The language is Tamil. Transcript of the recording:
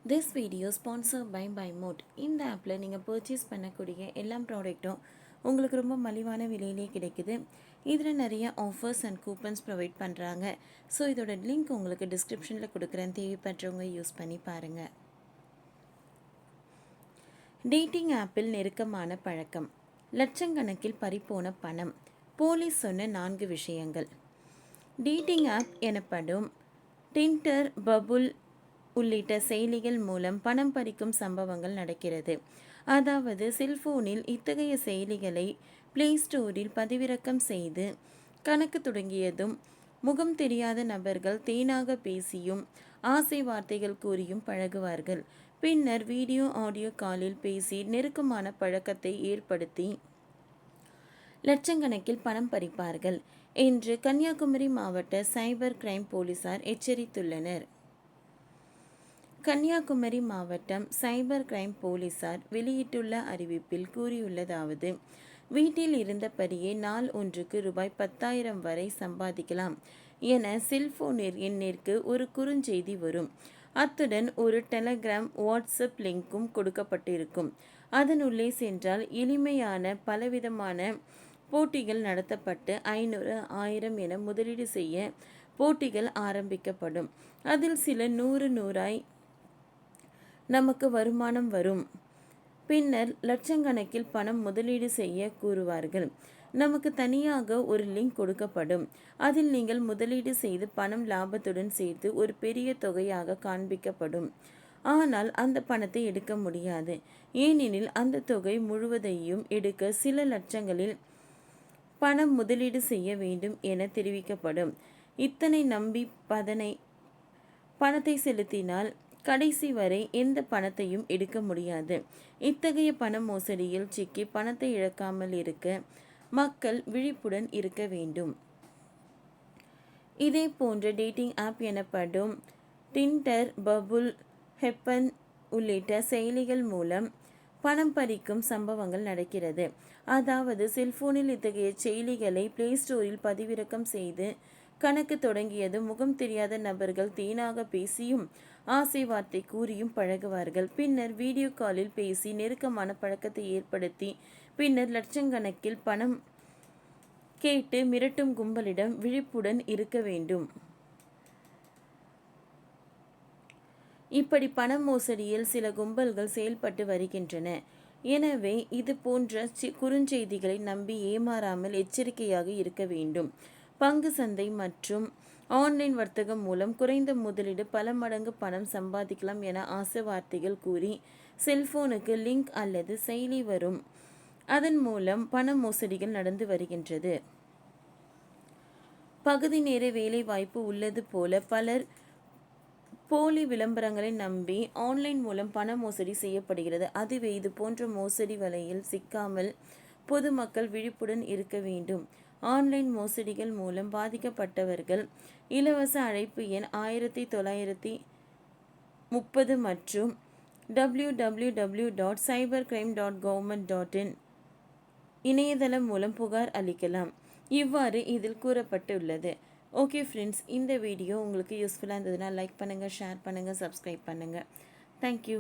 This video sponsor by Mod. இந்த ஆப்பில் நீங்கள் பர்ச்சேஸ் பண்ணக்கூடிய எல்லா ப்ராடக்ட்டும் உங்களுக்கு ரொம்ப மலிவான விலையிலே கிடைக்குது. இதில் நிறைய ஆஃபர்ஸ் அண்ட் கூப்பன்ஸ் ப்ரொவைட் பண்ணுறாங்க. ஸோ இதோட லிங்க் உங்களுக்கு டிஸ்கிரிப்ஷனில் கொடுக்குறேன், தேவைப்படுறவங்க யூஸ் பண்ணி பாருங்கள். டேட்டிங் ஆப்பில் நெருக்கமான பழக்கம், லட்சக்கணக்கில் பறிப்போன பணம், போலீஸ் சொன்ன 4 விஷயங்கள். டேட்டிங் ஆப் எனப்படும் டிண்டர், பபுள் உள்ளிட்ட செயலிகள் மூலம் பணம் பறிக்கும் சம்பவங்கள் நடக்கிறது. அதாவது செல்போனில் இத்தகைய செயலிகளை பிளே ஸ்டோரில் பதிவிறக்கம் செய்து கணக்கு தொடங்கியதும் முகம் தெரியாத நபர்கள் தேனாக பேசியும் ஆசை வார்த்தைகள் கூறியும் பழகுவார்கள். பின்னர் வீடியோ ஆடியோ காலில் பேசி நெருக்கமான பழக்கத்தை ஏற்படுத்தி லட்சக்கணக்கில் பணம் பறிப்பார்கள் என்று கன்னியாகுமரி மாவட்ட சைபர் கிரைம் போலீசார் எச்சரித்துள்ளனர். கன்னியாகுமரி மாவட்டம் சைபர் கிரைம் போலீசார் வெளியிட்டுள்ள அறிவிப்பில் கூறியுள்ளதாவது: வீட்டில் இருந்தபடியே நாள் ஒன்றுக்கு ரூபாய் 10,000 வரை சம்பாதிக்கலாம் என செல்போன் எண்ணிற்கு ஒரு குறுஞ்செய்தி வரும். அத்துடன் ஒரு டெலகிராம், வாட்ஸ்அப் லிங்க்கும் கொடுக்கப்பட்டிருக்கும். அதனுள்ளே சென்றால் எளிமையான பலவிதமான போட்டிகள் நடத்தப்பட்டு 500, 1000 என முதலீடு செய்ய போட்டிகள் ஆரம்பிக்கப்படும். அதில் சில 100 நமக்கு வருமானம் வரும். பின்னர் லட்சக்கணக்கில் பணம் முதலீடு செய்ய கூறுவார்கள். நமக்கு தனியாக ஒரு லிங்க் கொடுக்கப்படும். அதில் நீங்கள் முதலீடு செய்து பணம் லாபத்துடன் சேர்த்து ஒரு பெரிய தொகையாக காண்பிக்கப்படும். ஆனால் அந்த பணத்தை எடுக்க முடியாது. ஏனெனில் அந்த தொகை முழுவதையும் எடுக்க சில லட்சங்களில் பணம் முதலீடு செய்ய வேண்டும் என தெரிவிக்கப்படும். இத்தனை நம்பி பணத்தை செலுத்தினால் கடைசி வரை எந்த பணத்தையும் எடுக்க முடியாது. இத்தகைய பண மோசடியில் சிக்கி பணத்தை இழக்காமல் இருக்க மக்கள் விழிப்புடன் இருக்க வேண்டும். இதே போன்ற டேட்டிங் ஆப் எனப்படும் டிண்டர், பபுள், ஹெப்பன் உள்ளிட்ட செயலிகள் மூலம் பணம் பறிக்கும் சம்பவங்கள் நடக்கிறது. அதாவது செல்போனில் இத்தகைய செயலிகளை பிளே ஸ்டோரில் பதிவிறக்கம் செய்து கணக்கு தொடங்கியதும் முகம் தெரியாத நபர்கள் தேனாக பேசியும் ஆசை வார்த்தை கூறியும் பழகுவார்கள். பின்னர் வீடியோ காலில் பேசி நெருக்கமான பழக்கத்தை ஏற்படுத்தி பின்னர் லட்சக்கணக்கில் பணம் கேட்டு மிரட்டும் கும்பலிடம் விழிப்புடன் இருக்க வேண்டும். இப்படி பண மோசடியில் சில கும்பல்கள் செயல்பட்டு வருகின்றன. எனவே இது போன்ற குறுஞ்செய்திகளை நம்பி ஏமாறாமல் எச்சரிக்கையாக இருக்க வேண்டும். பங்கு சந்தை மற்றும் ஆன்லைன் வர்த்தகம் மூலம் குறைந்த முதலீடு பல மடங்கு பணம் சம்பாதிக்கலாம் என ஆசை வார்த்தைகள் கூறி செல்போனுக்கு லிங்க் அல்லது செயலி வரும். அதன் மூலம் பண மோசடிகள் நடந்து வருகின்றது. பகுதி நேர வேலை வாய்ப்பு உள்ளது போல பலர் போலி விளம்பரங்களை நம்பி ஆன்லைன் மூலம் பண மோசடி செய்யப்படுகிறது. அதுவே இது போன்ற மோசடி வலையில் சிக்காமல் பொதுமக்கள் விழிப்புடன் இருக்க வேண்டும். ஆன்லைன் மோசடிகள் மூலம் பாதிக்கப்பட்டவர்கள் இலவச அழைப்பு எண் 1930 மற்றும் www.cybercrime.government.in இணையதளம் மூலம் புகார் அளிக்கலாம். இவ்வாறு இதில் கூறப்பட்டுள்ளது. ஓகே ஃப்ரெண்ட்ஸ், இந்த வீடியோ உங்களுக்கு யூஸ்ஃபுல்லாக இருந்ததுன்னா லைக் பண்ணுங்கள், ஷேர் பண்ணுங்கள், சப்ஸ்கிரைப் பண்ணுங்கள். தேங்க்யூ.